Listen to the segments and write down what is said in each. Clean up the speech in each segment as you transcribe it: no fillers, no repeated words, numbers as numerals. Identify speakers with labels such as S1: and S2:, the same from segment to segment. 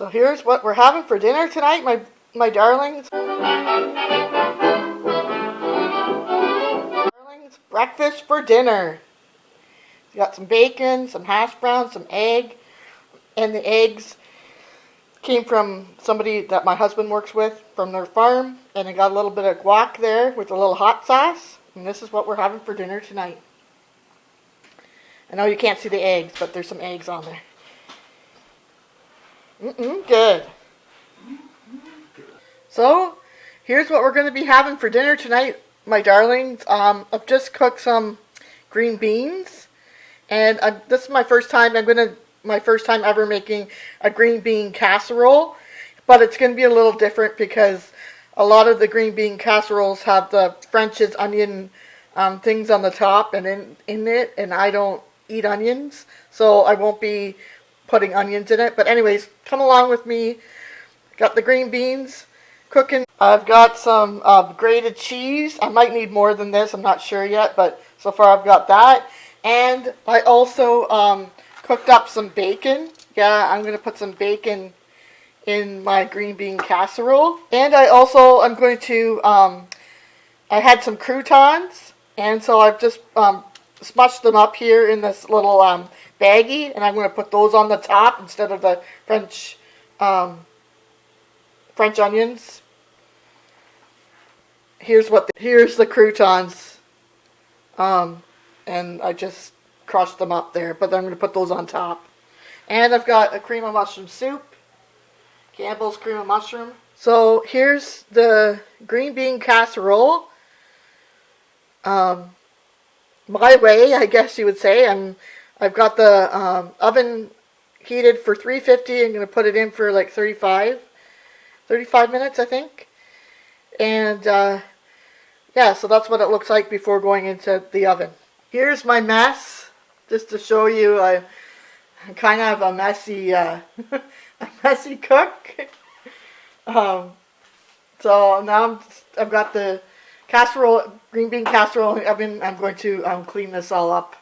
S1: So here's what we're having for dinner tonight, my darlings. Breakfast for dinner. We got some bacon, some hash browns, some egg, and the eggs came from somebody that my husband works with from their farm, and I got a little bit of guac there with a little hot sauce, and this is what we're having for dinner tonight. I know you can't see the eggs, but there's some eggs on there. Good. So, here's what we're going to be having for dinner tonight, my darlings. I've just cooked some green beans, and this is my first time. My first time ever making a green bean casserole, but it's going to be a little different because a lot of the green bean casseroles have the French's onion things on the top and in it, and I don't eat onions, so I won't be putting onions in it. But anyways, come along with me. Got the green beans cooking. I've got some grated cheese. I might need more than this, I'm not sure yet, but so far I've got that. And I also cooked up some bacon. Yeah, I'm going to put some bacon in my green bean casserole. And I'm going to, I had some croutons, and so I've just smushed them up here in this little baggie, and I'm going to put those on the top instead of the French onions. Here's the croutons, and I just crushed them up there, but I'm going to put those on top. And I've got a cream of mushroom soup, Campbell's cream of mushroom. So here's the green bean casserole. My way, I guess you would say. I've got the oven heated for 350. I'm going to put it in for like 35 minutes, I think. And yeah, so that's what it looks like before going into the oven. Here's my mess, just to show you. I'm kind of a messy, a messy cook. So now I've got the casserole, green bean casserole in the oven. I'm going to clean this all up.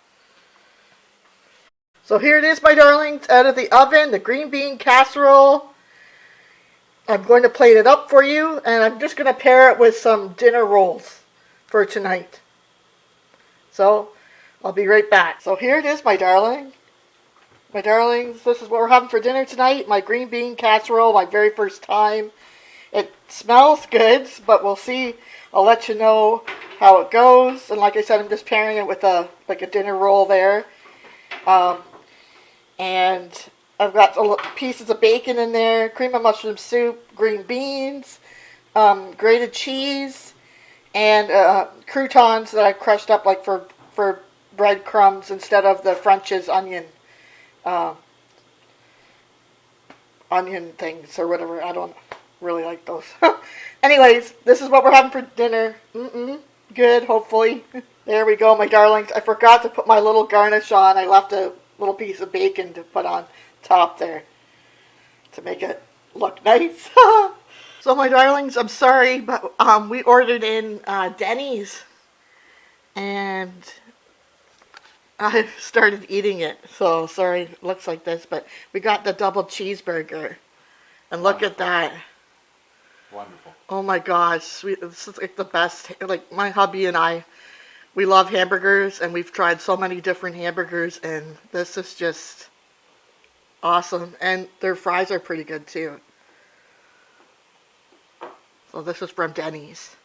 S1: So here it is, my darlings, out of the oven, the green bean casserole. I'm going to plate it up for you, and I'm just going to pair it with some dinner rolls for tonight. So I'll be right back. So here it is, my darling. My darlings, this is what we're having for dinner tonight. My green bean casserole, my very first time. It smells good, but we'll see. I'll let you know how it goes. And like I said, I'm just pairing it with a dinner roll there. And I've got pieces of bacon in there, cream of mushroom soup, green beans, grated cheese, and croutons that I crushed up like for breadcrumbs instead of the French's onion things or whatever. I don't really like those. Anyways, this is what we're having for dinner. Good, hopefully. There we go, my darlings. I forgot to put my little garnish on. I left a little piece of bacon to put on top there to make it look nice. So my darlings, I'm sorry, but we ordered in Denny's, and I started eating it. So sorry, it looks like this, but we got the double cheeseburger, and look at that.
S2: Wonderful.
S1: Oh my gosh, this is like the best. Like my hubby and I, we love hamburgers, and we've tried so many different hamburgers, and this is just awesome. And their fries are pretty good too. So this is from Denny's.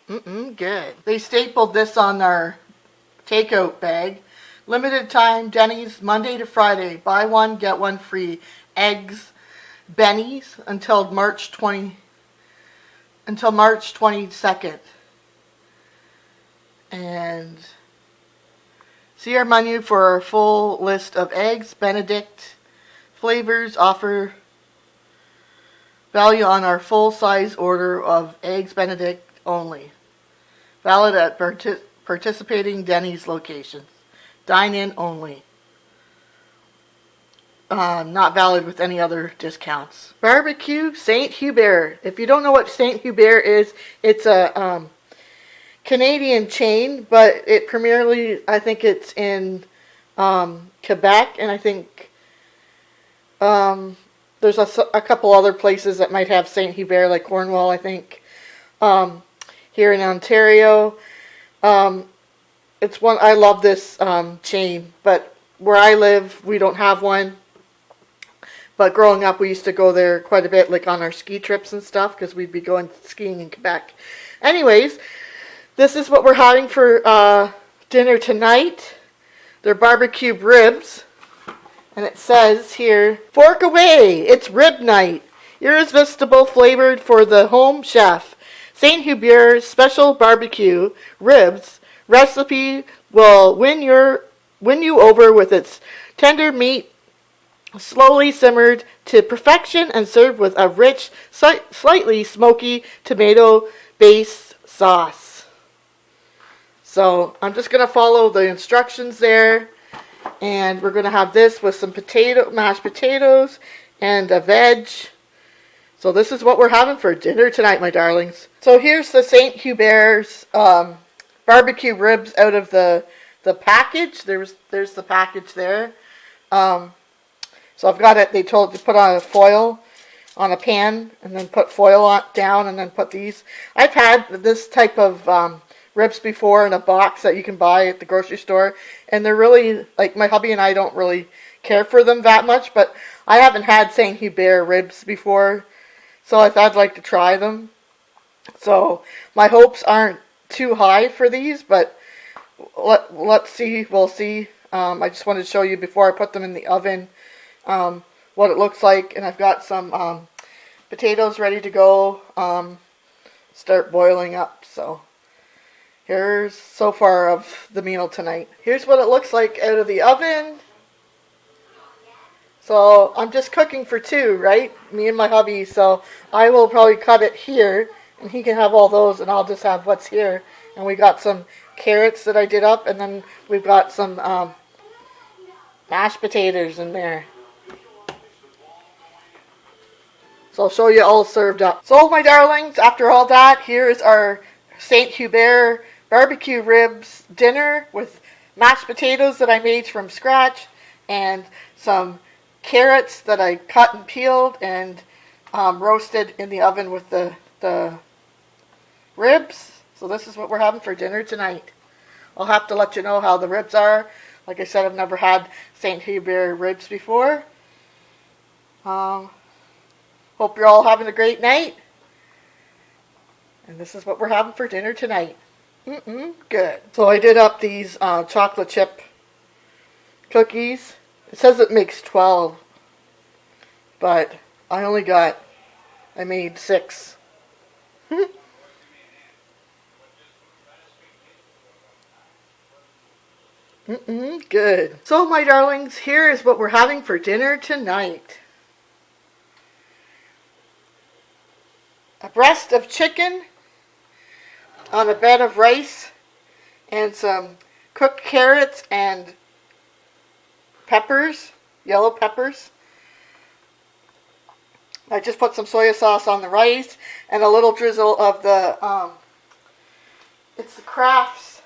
S1: Good. They stapled this on our takeout bag. Limited time, Denny's, Monday to Friday. Buy one, get one free. Eggs, Benny's, until March 22nd. And see our menu for our full list of eggs Benedict flavors. Offer value on our full-size order of eggs Benedict only. Valid at participating Denny's locations. Dine-in only. Not valid with any other discounts. Barbecue St. Hubert. If you don't know what St. Hubert is, it's a Canadian chain, but it primarily, I think it's in Quebec, and I think there's a couple other places that might have St. Hubert, like Cornwall, I think. Here in Ontario, it's one, I love this chain, but where I live, we don't have one. But growing up, we used to go there quite a bit, like on our ski trips and stuff, because we'd be going skiing in Quebec. Anyways, this is what we're having for dinner tonight. They're barbecue ribs. And it says here, fork away, it's rib night. Irresistible flavored for the home chef. St. Hubert special barbecue ribs recipe will win you over with its tender meat, slowly simmered to perfection and served with a rich, slightly smoky tomato-based sauce. So I'm just going to follow the instructions there. And we're going to have this with some mashed potatoes and a veg. So this is what we're having for dinner tonight, my darlings. So here's the St. Hubert's barbecue ribs out of the package. There's the package there. So I've got it, they told to put on a foil on a pan and then put foil on down and then put these. I've had this type of ribs before in a box that you can buy at the grocery store, and they're really, like, my hubby and I don't really care for them that much, but I haven't had St. Hubert ribs before, so I thought I'd like to try them. So my hopes aren't too high for these, but let's see, we'll see. I just wanted to show you before I put them in the oven what it looks like, and I've got some potatoes ready to go, start boiling up. So here's so far of the meal tonight. Here's what it looks like out of the oven. So I'm just cooking for two, right? Me and my hubby. So I will probably cut it here, and he can have all those, and I'll just have what's here. And we got some carrots that I did up, and then we've got some mashed potatoes in there. So I'll show you all served up. So my darlings, after all that, here is our St. Hubert barbecue ribs dinner with mashed potatoes that I made from scratch and some carrots that I cut and peeled and roasted in the oven with the ribs. So this is what we're having for dinner tonight. I'll have to let you know how the ribs are. Like I said, I've never had St. Hubert ribs before. Hope you're all having a great night. And this is what we're having for dinner tonight. Good. So I did up these chocolate chip cookies. It says it makes 12. But I made 6. Good. So my darlings, here is what we're having for dinner tonight. A breast of chicken on a bed of rice and some cooked carrots and peppers, yellow peppers. I just put some soy sauce on the rice and a little drizzle of the, it's the Kraft's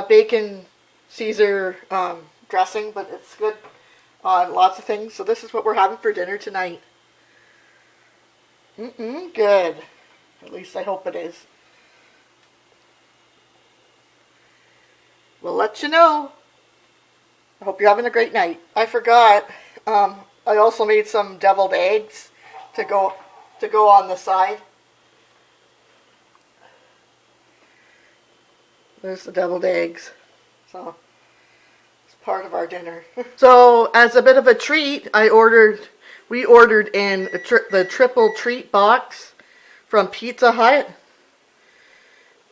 S1: bacon Caesar dressing, but it's good on lots of things. So this is what we're having for dinner tonight. Good. At least I hope it is. We'll let you know. I hope you're having a great night. I forgot, I also made some deviled eggs to go on the side. There's the deviled eggs. So part of our dinner. So as a bit of a treat, we ordered in the triple treat box from Pizza Hut.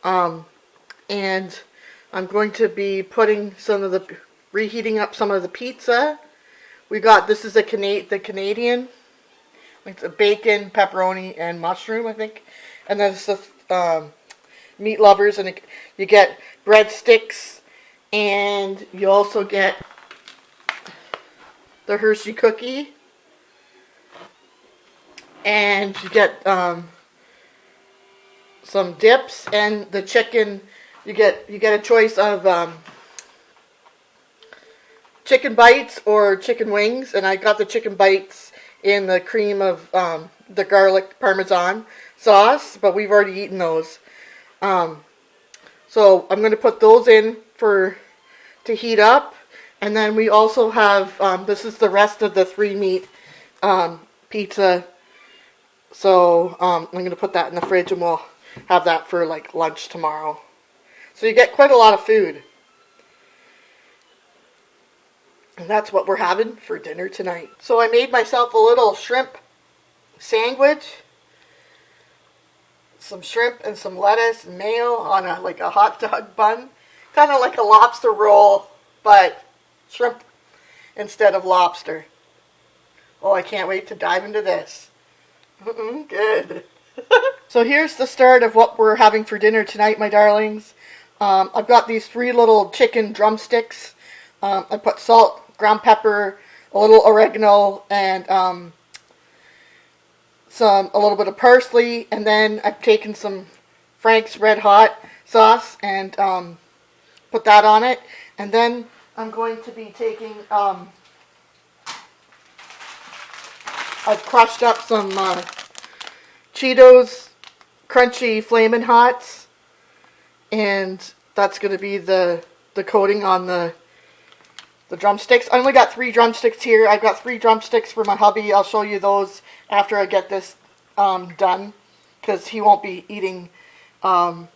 S1: And I'm going to be putting reheating up some of the pizza. We got, this is the Canadian. It's a bacon, pepperoni, and mushroom, I think. And then it's the meat lovers, and you get breadsticks. And you also get the Hershey cookie. And you get some dips and the chicken. You get a choice of chicken bites or chicken wings, and I got the chicken bites in the cream of the garlic parmesan sauce, but we've already eaten those. So I'm going to put those in to heat up, and then we also have this is the rest of the 3-meat pizza. So I'm going to put that in the fridge, and we'll have that for like lunch tomorrow. So you get quite a lot of food. And that's what we're having for dinner tonight. So I made myself a little shrimp sandwich. Some shrimp and some lettuce and mayo on like a hot dog bun. Kind of like a lobster roll, but shrimp instead of lobster. Oh, I can't wait to dive into this. Good. So here's the start of what we're having for dinner tonight, my darlings. I've got these 3 little chicken drumsticks. I put salt, ground pepper, a little oregano, and a little bit of parsley, and then I've taken some Frank's Red Hot sauce and put that on it. And then I'm going to be taking, I've crushed up some Cheetos Crunchy Flamin' Hots, and that's going to be the coating on the drumsticks. I only got 3 drumsticks here. I've got 3 drumsticks for my hubby. I'll show you those after I get this done, because he won't be eating the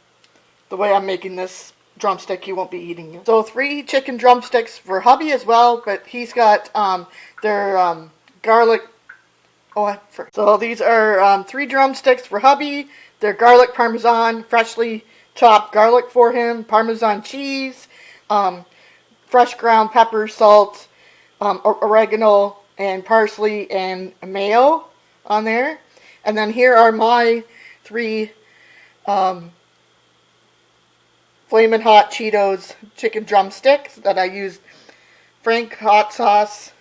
S1: way I'm making this drumstick. He won't be eating it. So 3 chicken drumsticks for hubby as well, but he's got their garlic. So these are 3 drumsticks for hubby. They're garlic parmesan, freshly chopped garlic for him, Parmesan cheese, fresh ground pepper, salt, oregano, and parsley, and mayo on there. And then here are my 3 Flamin' Hot Cheetos chicken drumsticks that I used Frank hot sauce,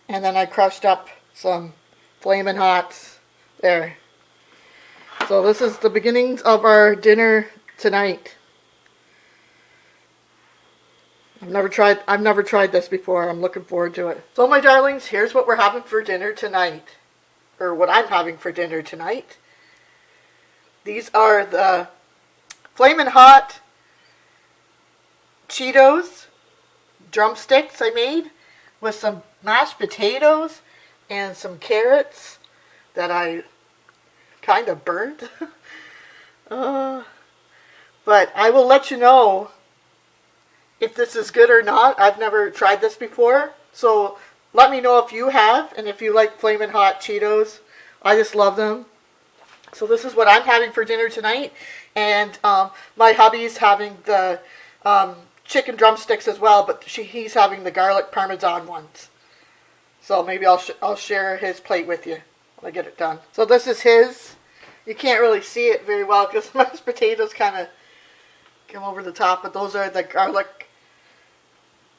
S1: and then I crushed up some Flamin' Hots there. So this is the beginnings of our dinner tonight. I've never tried this before. I'm looking forward to it. So my darlings, here's what we're having for dinner tonight. Or what I'm having for dinner tonight. These are the Flamin' Hot Cheetos drumsticks I made with some mashed potatoes and some carrots that I kind of burned. But I will let you know if this is good or not. I've never tried this before, so let me know if you have, and if you like Flamin' Hot Cheetos. I just love them. So this is what I'm having for dinner tonight, and my hubby's having the chicken drumsticks as well, but he's having the garlic parmesan ones. So maybe I'll share his plate with you when I get it done. So this is his. You can't really see it very well because the mashed potatoes kind of come over the top, but those are the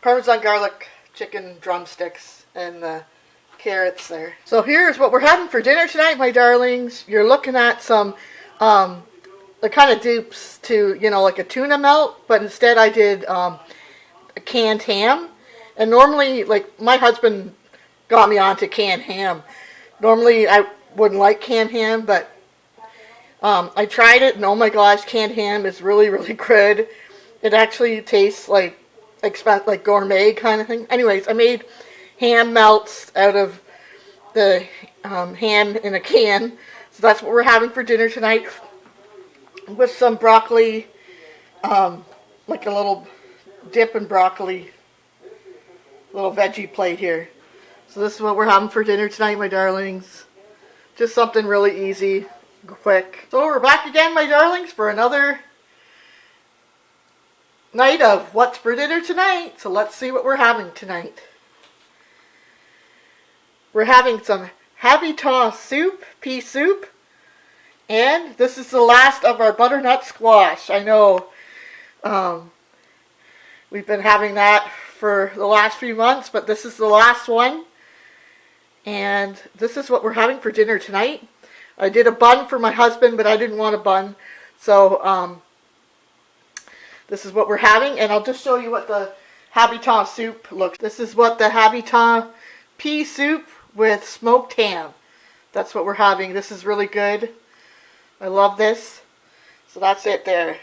S1: Parmesan garlic chicken drumsticks and the carrots there. So here's what we're having for dinner tonight, my darlings. You're looking at some the kind of dupes to, like a tuna melt, but instead I did a canned ham. And normally, like, my husband got me onto canned ham. Normally I wouldn't like canned ham, but I tried it, and oh my gosh, canned ham is really, really good. It actually tastes like gourmet kind of thing. Anyways, I made ham melts out of the ham in a can. So that's what we're having for dinner tonight, with some broccoli, like a little dip in broccoli, little veggie plate here. So this is what we're having for dinner tonight, my darlings. Just something really easy, quick. So we're back again, my darlings, for another night of what's for dinner tonight. So let's see what we're having tonight. We're having some habitat soup, pea soup, and this is the last of our butternut squash. I know we've been having that for the last few months, but this is the last one. And this is what we're having for dinner tonight. I did a bun for my husband, but I didn't want a bun. So this is what we're having, and I'll just show you what the habitant soup looks. This is what the habitant pea soup with smoked ham. That's what we're having. This is really good. I love this. So that's it there.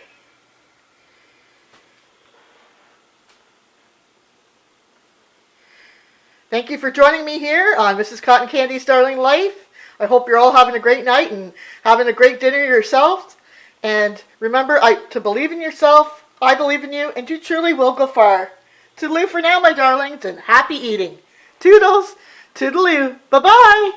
S1: Thank you for joining me here on Mrs. Cotton Candy's Darling Life. I hope you're all having a great night and having a great dinner yourselves. And remember to believe in yourself, I believe in you, and you truly will go far. Toodaloo for now, my darlings, and happy eating. Toodles, toodaloo, bye-bye.